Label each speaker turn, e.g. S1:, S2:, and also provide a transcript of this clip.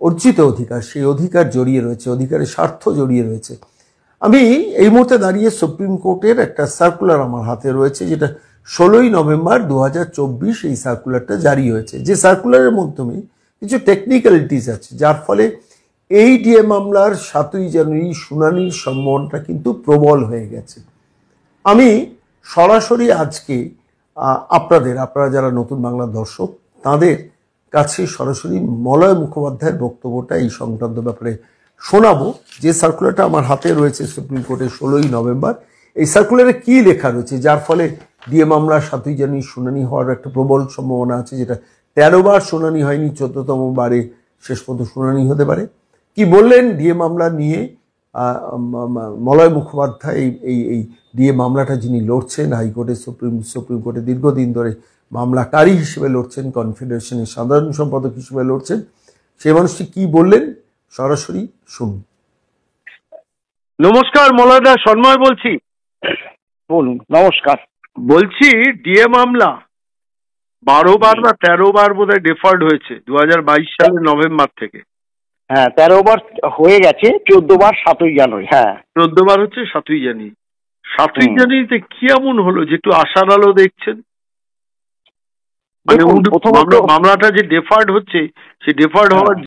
S1: অর্জিত অধিকার, সেই অধিকার জড়িয়ে রয়েছে, অধিকারের স্বার্থ জড়িয়ে রয়েছে। আমি এই মুহূর্তে দাঁড়িয়ে সুপ্রিম কোর্টের একটা সার্কুলার আমার হাতে রয়েছে, যেটা 16ই নভেম্বর 2024 এই সার্কুলারটা জারি হয়েছে। যে সার্কুলারের মাধ্যমে কিছু টেকনিক্যালিটিস আছে, যার ফলে এই ডিএ মামলার 7ই জানুয়ারি শুনানির সম্ভাবনাটা কিন্তু প্রবল হয়ে গেছে। আমি সরাসরি আজকে আপনারা যারা নতুন বাংলার দর্শক, তাদের কাছে সরাসরি মলয় মুখোপাধ্যায়ের বক্তব্যটা এই সংক্রান্ত ব্যাপারে শোনাবো। যে সার্কুলারটা আমার হাতে রয়েছে সুপ্রিম কোর্টের 16ই নভেম্বর, এই সার্কুলারে কি লেখা রয়েছে যার ফলে ডিএ মামলা 7ই জানুয়ারি শুনানি হওয়ার একটা প্রবল সম্ভাবনা আছে, যেটা 13 বার শুনানি হয়নি, 14তম বারে শেষ পর্যন্ত শুনানি হতে পারে। কি বললেন ডিএ মামলা নিয়ে মলয় মুখোপাধ্যায়? এই ডিএ মামলাটা যিনি লড়ছেন হাইকোর্টে, সুপ্রিম কোর্টে দীর্ঘদিন ধরে মামলাকারী হিসেবে লড়ছেন, কনফেডারেশনের সাধারণ সম্পাদক হিসেবে লড়ছেন, সেই মানুষটি কি বললেন সরাসরি শুনুন।
S2: নমস্কার মলয়দা, সন্ময় বলছি।
S3: বলুন। নমস্কার।
S2: বলছি ডিএ মামলা 12 বার বা 13 বার বোধহয় ডেফার্ড হয়েছে 2022 সালের নভেম্বর থেকে।
S3: হ্যাঁ, 13 বার হয়ে গেছে, 14 বার 7ই জানুয়ারি। হ্যাঁ,
S2: 14 বার হচ্ছে 7ই জানুয়ারি। 7ই জানুয়ারিতে কি এমন হলো যে একটু আশার আলো দেখছেন? মানে মামলাটা যে ডেফার্ড হচ্ছে, সে ডেফার্ড হওয়ার